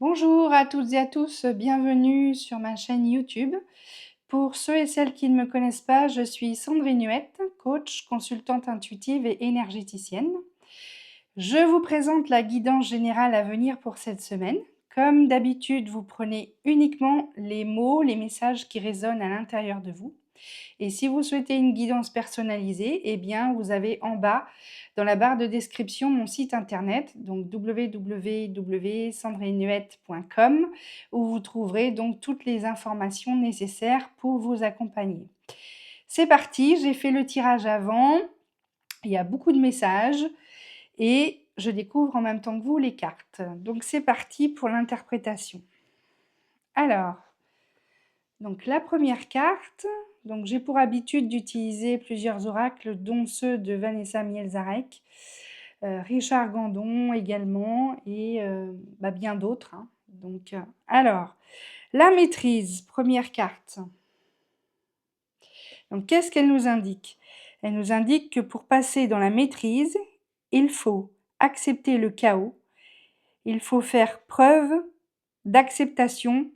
Bonjour à toutes et à tous, bienvenue sur ma chaîne YouTube. Pour ceux et celles qui ne me connaissent pas, je suis Sandrine Huette, coach, consultante intuitive et énergéticienne. Je vous présente la guidance générale à venir pour cette semaine. Comme d'habitude, vous prenez uniquement les mots, les messages qui résonnent à l'intérieur de vous. Et si vous souhaitez une guidance personnalisée, eh bien, vous avez en bas, dans la barre de description, mon site internet, donc www.sandrinehuette.com, où vous trouverez donc toutes les informations nécessaires pour vous accompagner. C'est parti, j'ai fait le tirage avant, il y a beaucoup de messages et je découvre en même temps que vous les cartes. Donc c'est parti pour l'interprétation. Alors, donc la première carte, donc j'ai pour habitude d'utiliser plusieurs oracles, dont ceux de Vanessa Mielzarek, Richard Gandon également et bien d'autres. Donc, alors, la maîtrise, première carte. Donc, qu'est-ce qu'elle nous indique? Elle nous indique que pour passer dans la maîtrise, il faut accepter le chaos, il faut faire preuve d'acceptation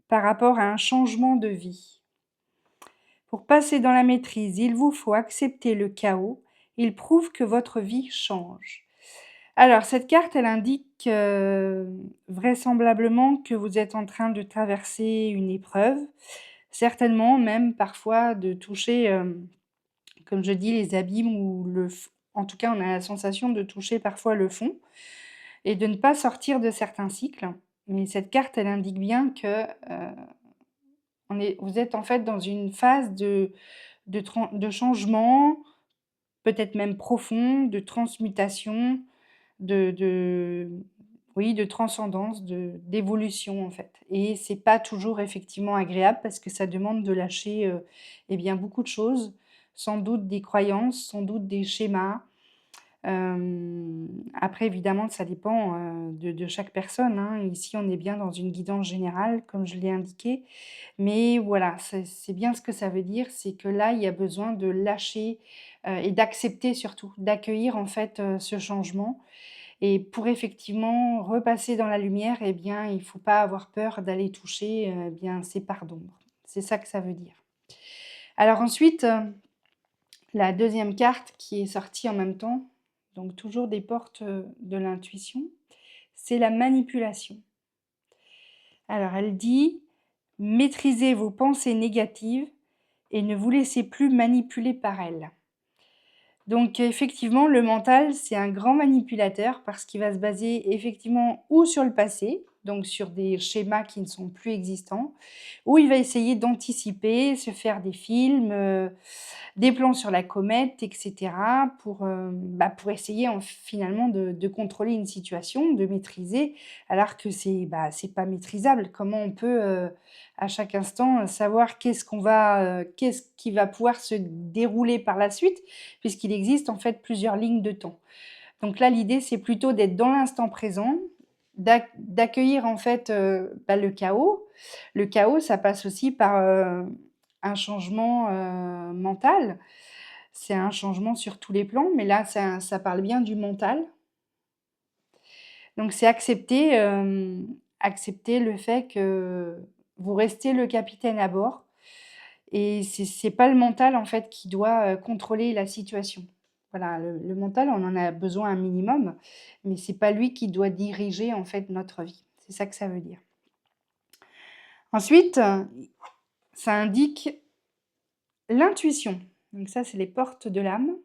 par rapport à un changement de vie. Pour passer dans la maîtrise, il vous faut accepter le chaos. Il prouve que votre vie change. Alors, cette carte, elle indique vraisemblablement que vous êtes en train de traverser une épreuve, certainement même parfois de toucher, comme je dis, les abîmes ou en tout cas, on a la sensation de toucher parfois le fond et de ne pas sortir de certains cycles. Mais cette carte, elle indique bien que vous êtes en fait dans une phase de changement, peut-être même profond, de transmutation, de oui, de transcendance, d'évolution en fait. Et c'est pas toujours effectivement agréable parce que ça demande de lâcher, beaucoup de choses, sans doute des croyances, sans doute des schémas. Après évidemment ça dépend, de chaque personne, hein. Ici on est bien dans une guidance générale comme je l'ai indiqué. Mais voilà, c'est bien ce que ça veut dire, c'est que là, il y a besoin de lâcher, et d'accepter surtout, d'accueillir en fait, ce changement et pour effectivement repasser dans la lumière eh bien, il ne faut pas avoir peur d'aller toucher, ces parts d'ombre. C'est ça que ça veut dire. Alors ensuite, la deuxième carte qui est sortie en même temps, donc toujours des portes, de l'intuition, c'est la manipulation. Alors elle dit: «Maîtrisez vos pensées négatives et ne vous laissez plus manipuler par elles». Donc effectivement, le mental, c'est un grand manipulateur parce qu'il va se baser effectivement ou sur le passé, donc sur des schémas qui ne sont plus existants, ou il va essayer d'anticiper, se faire des films, des plans sur la comète et cetera pour essayer finalement de contrôler une situation, de maîtriser alors que c'est pas maîtrisable. Comment on peut, à chaque instant, savoir qu'est-ce qui va pouvoir se dérouler par la suite? Puisqu'il existe en fait plusieurs lignes de temps. Donc là, l'idée, c'est plutôt d'être dans l'instant présent, d'accueillir en fait, le chaos. Le chaos, ça passe aussi par, un changement, mental. C'est un changement sur tous les plans, mais là, ça parle bien du mental. Donc c'est accepter le fait que vous restez le capitaine à bord et c'est pas le mental en fait qui doit, contrôler la situation. Voilà, le mental, on en a besoin un minimum, mais c'est pas lui qui doit diriger en fait notre vie. C'est ça que ça veut dire. Ensuite, ça indique l'intuition. Donc ça, c'est les portes de l'âme.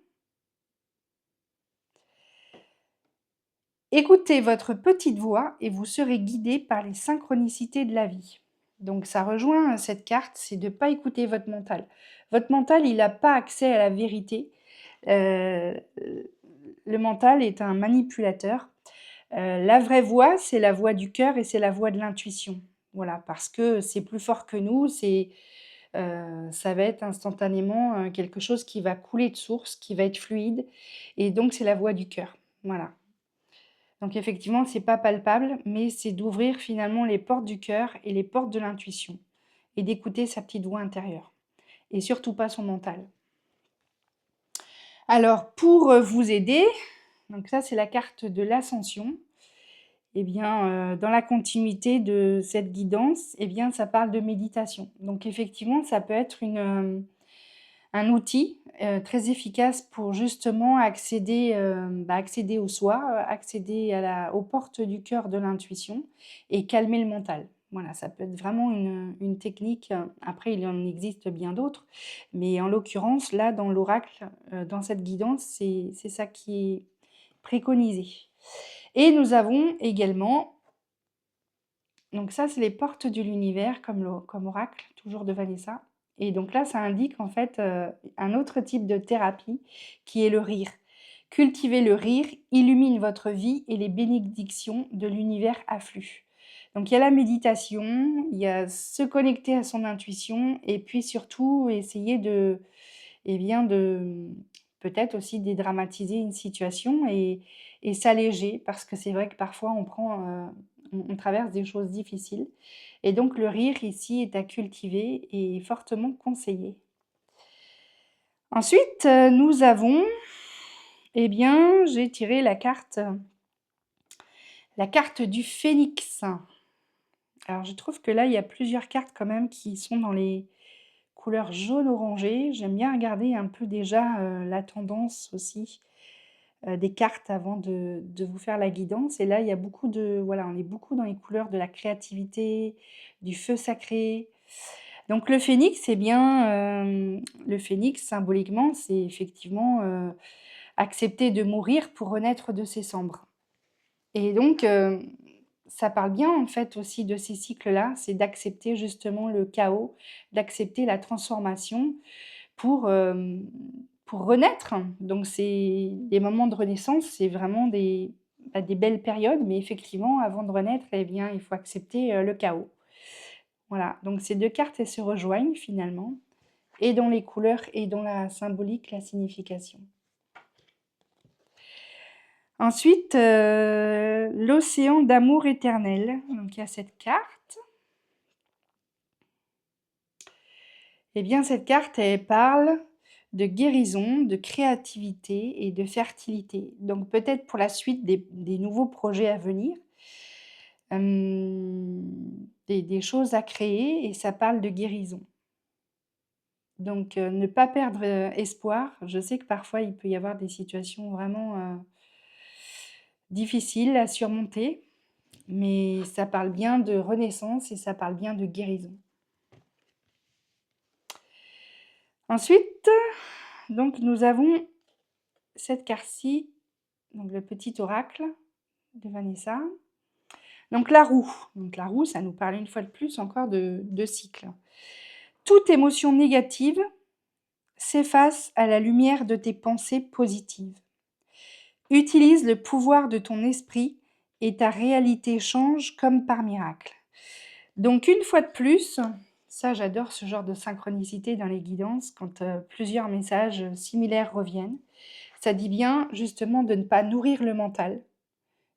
Écoutez votre petite voix et vous serez guidé par les synchronicités de la vie. Donc ça rejoint cette carte, c'est de ne pas écouter votre mental. Votre mental, il n'a pas accès à la vérité. Euh, le mental est un manipulateur. La vraie voix, c'est la voix du cœur et c'est la voix de l'intuition. Voilà, parce que c'est plus fort que nous, ça va être instantanément quelque chose qui va couler de source, qui va être fluide, et donc c'est la voix du cœur. Voilà. Donc effectivement, c'est pas palpable, mais c'est d'ouvrir finalement les portes du cœur et les portes de l'intuition et d'écouter sa petite voix intérieure et surtout pas son mental. Alors pour, vous aider, donc ça c'est la carte de l'ascension Eh bien, dans la continuité de cette guidance, eh bien, ça parle de méditation. Donc effectivement, ça peut être un outil, très efficace pour justement accéder au soi, accéder aux portes du cœur de l'intuition et calmer le mental. Voilà, ça peut être vraiment une technique, après il en existe bien d'autres, mais en l'occurrence, là, dans l'oracle, dans cette guidance, c'est ça qui est préconisé. Et nous avons également donc ça, c'est les portes de l'univers comme oracle, toujours de Vanessa. Et donc là, ça indique en fait un autre type de thérapie qui est le rire. Cultiver le rire illumine votre vie et les bénédictions de l'univers affluent. Donc il y a la méditation, il y a se connecter à son intuition et puis surtout essayer de peut-être aussi dédramatiser une situation et s'alléger parce que c'est vrai que parfois on traverse des choses difficiles et donc le rire ici est à cultiver et fortement conseillé. Ensuite, nous avons eh bien, j'ai tiré la carte du phénix. Alors je trouve que là, il y a plusieurs cartes quand même qui sont dans les couleurs jaune orangé. J'aime bien regarder un peu déjà, la tendance aussi des cartes avant de vous faire la guidance. Et là, il y a voilà, on est beaucoup dans les couleurs de la créativité, du feu sacré. Donc le phénix, c'est bien, le phénix symboliquement, c'est effectivement accepter de mourir pour renaître de ses cendres. Et donc, ça parle bien en fait aussi de ces cycles-là, c'est d'accepter justement le chaos, d'accepter la transformation pour, pour renaître. Donc c'est des moments de renaissance, c'est vraiment des belles périodes, mais effectivement, avant de renaître, eh bien, il faut accepter, le chaos. Voilà, donc ces 2 cartes, elles se rejoignent finalement et dans les couleurs et dans la symbolique, la signification. Ensuite, l'océan d'amour éternel, donc il y a cette carte. Eh bien, cette carte, elle parle de guérison, de créativité et de fertilité. Donc peut-être pour la suite des nouveaux projets à venir, des choses à créer et ça parle de guérison. Donc ne pas perdre, espoir. Je sais que parfois il peut y avoir des situations vraiment, difficiles à surmonter, mais ça parle bien de renaissance et ça parle bien de guérison. Ensuite, donc nous avons cette carte-ci, donc le petit oracle de Vanessa. Donc la roue. Donc la roue, ça nous parle une fois de plus encore de cycle. Toute émotion négative s'efface à la lumière de tes pensées positives. Utilise le pouvoir de ton esprit et ta réalité change comme par miracle. Donc une fois de plus, ça j'adore ce genre de synchronicité dans les guidances quand plusieurs messages similaires reviennent. Ça dit bien justement de ne pas nourrir le mental,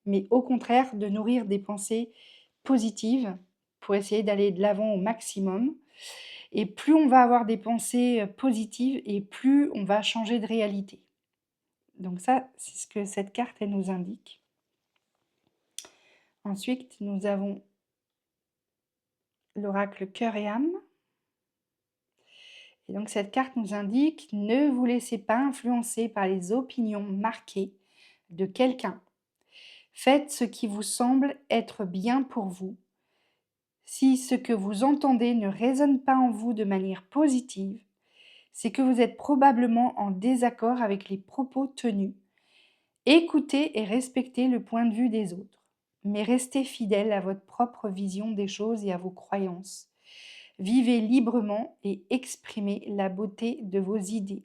mais au contraire de nourrir des pensées positives pour essayer d'aller de l'avant au maximum. Et plus on va avoir des pensées positives et plus on va changer de réalité. Donc ça, c'est ce que cette carte, elle nous indique. Ensuite, nous avons l'oracle cœur et âme. Et donc cette carte nous indique, ne vous laissez pas influencer par les opinions marquées de quelqu'un. Faites ce qui vous semble être bien pour vous. Si ce que vous entendez ne résonne pas en vous de manière positive, c'est que vous êtes probablement en désaccord avec les propos tenus. Écoutez et respectez le point de vue des autres, mais restez fidèle à votre propre vision des choses et à vos croyances. Vivez librement et exprimez la beauté de vos idées.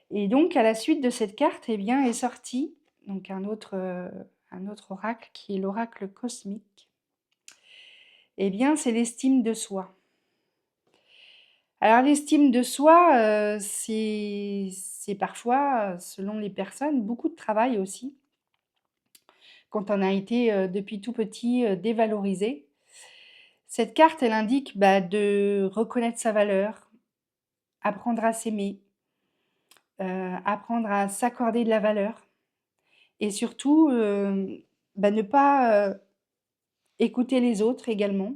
Et donc, à la suite de cette carte, eh bien, est sorti donc un autre oracle qui est l'oracle cosmique. Eh bien, c'est l'estime de soi. Alors l'estime de soi, c'est parfois, selon les personnes, beaucoup de travail aussi. Quand on a été, depuis tout petit, dévalorisé. Cette carte, elle indique, de reconnaître sa valeur, apprendre à s'aimer, apprendre à s'accorder de la valeur. et surtout, ne pas, écouter les autres également.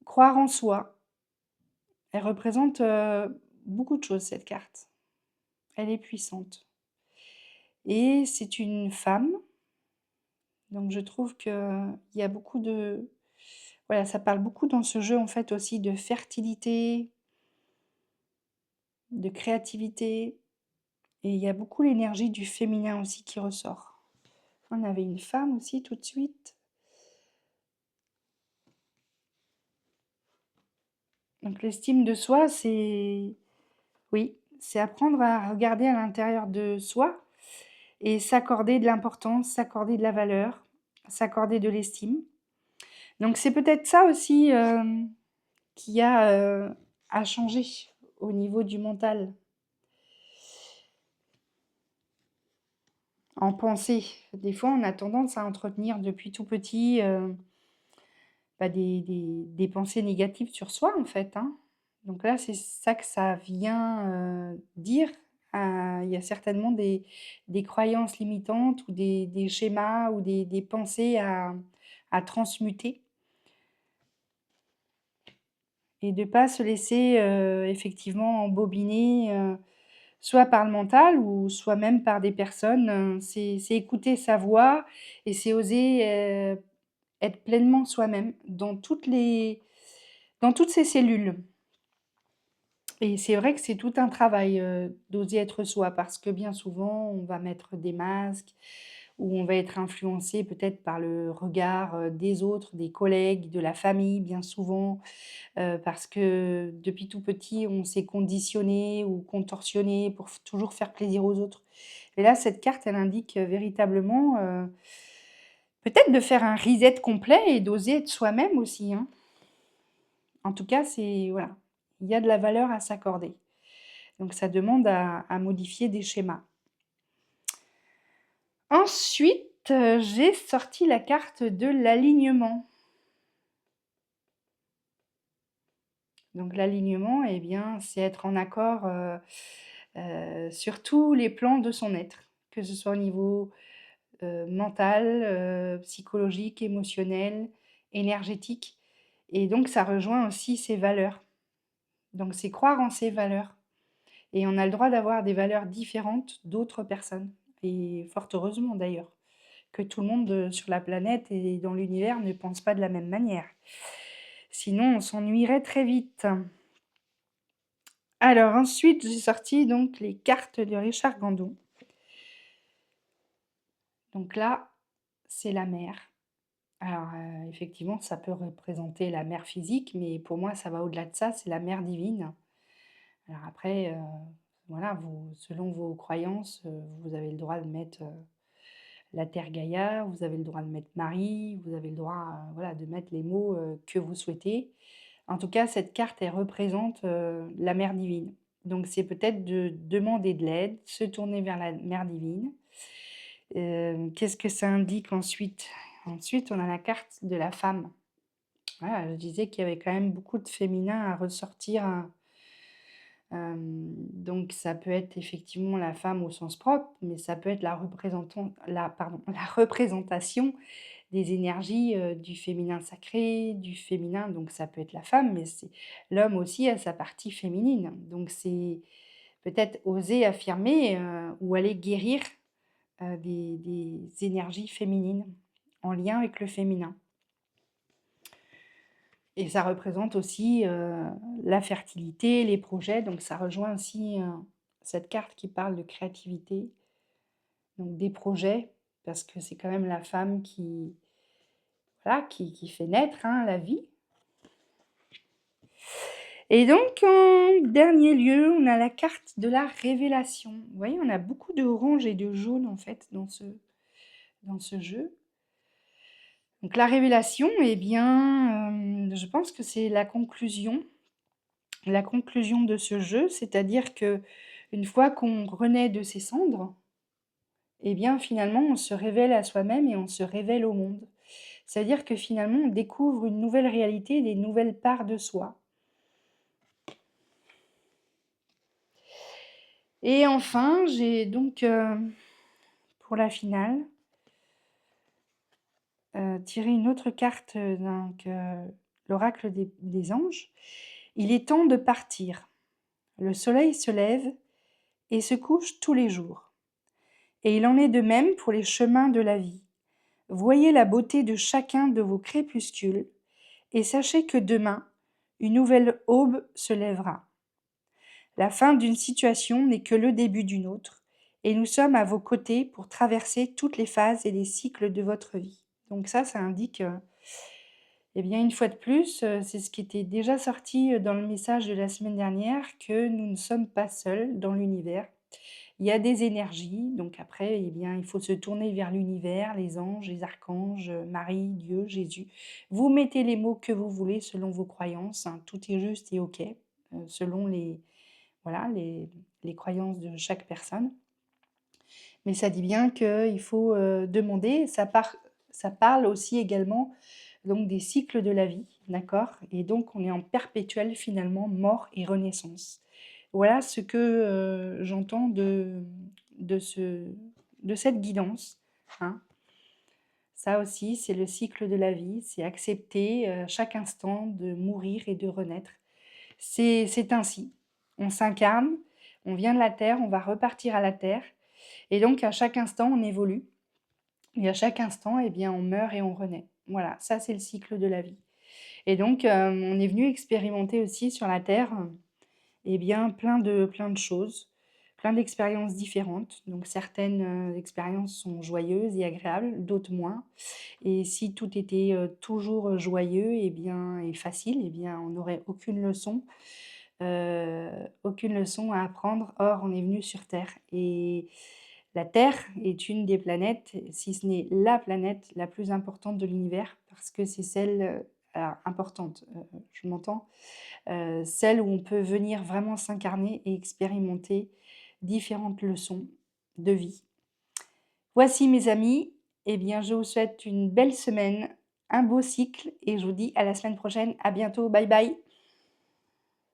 Croire en soi. Elle représente, beaucoup de choses cette carte. Elle est puissante et c'est une femme, donc je trouve qu'il y a beaucoup de voilà, ça parle beaucoup dans ce jeu, en fait, aussi de fertilité, de créativité et il y a beaucoup l'énergie du féminin aussi qui ressort. On avait une femme aussi tout de suite. Donc l'estime de soi, c'est oui, c'est apprendre à regarder à l'intérieur de soi et s'accorder de l'importance, s'accorder de la valeur, s'accorder de l'estime. Donc c'est peut-être ça aussi, qui a, à changer au niveau du mental. En pensée. Des fois, on a tendance à entretenir depuis tout petit, des pensées négatives sur soi, en fait, hein. Donc là, c'est ça que ça vient, dire. Il y a certainement des croyances limitantes ou des schémas ou des pensées à transmuter et de pas se laisser, effectivement embobiner, soit par le mental ou soit même par des personnes, c'est écouter sa voix et c'est oser, être pleinement soi-même dans toutes ses cellules et c'est vrai que c'est tout un travail, d'oser être soi parce que bien souvent, on va mettre des masques ou on va être influencé peut-être par le regard, des autres, des collègues, de la famille bien souvent, parce que depuis tout petit, on s'est conditionné ou contorsionné pour toujours faire plaisir aux autres. Et là, cette carte, elle indique véritablement peut-être de faire un reset complet et d'oser être soi-même aussi, hein. En tout cas, c'est voilà, il y a de la valeur à s'accorder. Donc ça demande à modifier des schémas. Ensuite, j'ai sorti la carte de l'alignement. Donc l'alignement, eh bien, c'est être en accord, sur tous les plans de son être, que ce soit au niveau, mental, psychologique, émotionnel, énergétique et donc ça rejoint aussi ses valeurs. Donc c'est croire en ses valeurs et on a le droit d'avoir des valeurs différentes d'autres personnes et fort heureusement d'ailleurs, que tout le monde, sur la planète et dans l'univers ne pense pas de la même manière. Sinon on s'ennuierait très vite. Alors ensuite, j'ai sorti donc les cartes de Richard Gandon. Donc là, c'est la mer. Alors, effectivement, ça peut représenter la mer physique, mais pour moi, ça va au-delà de ça, c'est la mer divine. Alors après, voilà, vous selon vos croyances, vous avez le droit de mettre, la terre Gaïa, vous avez le droit de mettre Marie, vous avez le droit, voilà, de mettre les mots, que vous souhaitez. En tout cas, cette carte, elle représente, la mère divine. Donc c'est peut-être de demander de l'aide, se tourner vers la mère divine. Qu'est-ce que ça indique ensuite? Ensuite, on a la carte de la femme. Voilà, je disais qu'il y avait quand même beaucoup de féminin à ressortir, hein. Donc ça peut être effectivement la femme au sens propre, mais ça peut être la représentation des énergies, du féminin sacré, du féminin, donc ça peut être la femme, mais c'est l'homme aussi a sa partie féminine. Donc c'est peut-être oser affirmer, ou aller guérir, des énergies féminines en lien avec le féminin. Et ça représente aussi, la fertilité, les projets, donc ça rejoint aussi, cette carte qui parle de créativité, donc des projets, parce que c'est quand même la femme qui voilà, qui fait naître, hein, la vie. Et donc en dernier lieu, on a la carte de la révélation. Vous voyez, on a beaucoup de orange et de jaune en fait dans ce jeu. Donc la révélation, eh bien, je pense que c'est la conclusion de ce jeu, c'est-à-dire que une fois qu'on renaît de ses cendres, eh bien, finalement, on se révèle à soi-même et on se révèle au monde. C'est-à-dire que finalement, on découvre une nouvelle réalité, des nouvelles parts de soi. Et enfin, j'ai donc, pour la finale, tirer une autre carte, donc l'oracle des anges. Il est temps de partir. Le soleil se lève et se couche tous les jours. Et il en est de même pour les chemins de la vie. Voyez la beauté de chacun de vos crépuscules et sachez que demain, une nouvelle aube se lèvera. La fin d'une situation n'est que le début d'une autre, et nous sommes à vos côtés pour traverser toutes les phases et les cycles de votre vie. Donc ça indique, eh bien, une fois de plus, c'est ce qui était déjà sorti dans le message de la semaine dernière, que nous ne sommes pas seuls dans l'univers. Il y a des énergies, donc après, eh bien, il faut se tourner vers l'univers, les anges, les archanges, Marie, Dieu, Jésus. Vous mettez les mots que vous voulez selon vos croyances, hein, tout est juste et OK, selon voilà, les croyances de chaque personne. Mais ça dit bien qu'il faut demander. Ça parle aussi également donc des cycles de la vie, d'accord? Et donc on est en perpétuel finalement mort et renaissance. Voilà ce que j'entends de, ce, de cette guidance, hein. Ça aussi, c'est le cycle de la vie, c'est accepter chaque instant de mourir et de renaître. C'est ainsi. On s'incarne, on vient de la terre, on va repartir à la terre. Et donc, à chaque instant, on évolue. Et à chaque instant, eh bien, on meurt et on renaît. Voilà, ça, c'est le cycle de la vie. Et donc, on est venu expérimenter aussi sur la terre, eh bien, plein de choses, plein d'expériences différentes. Donc, certaines expériences sont joyeuses et agréables, d'autres moins. Et si tout était toujours joyeux et bien et facile, eh bien, on n'aurait aucune leçon à apprendre. Or, on est venu sur Terre et la Terre est une des planètes, si ce n'est la planète la plus importante de l'univers, parce que c'est celle, alors importante, je m'entends, celle où on peut venir vraiment s'incarner et expérimenter différentes leçons de vie. Voici mes amis, eh bien je vous souhaite une belle semaine, un beau cycle et je vous dis à la semaine prochaine. À bientôt, bye bye.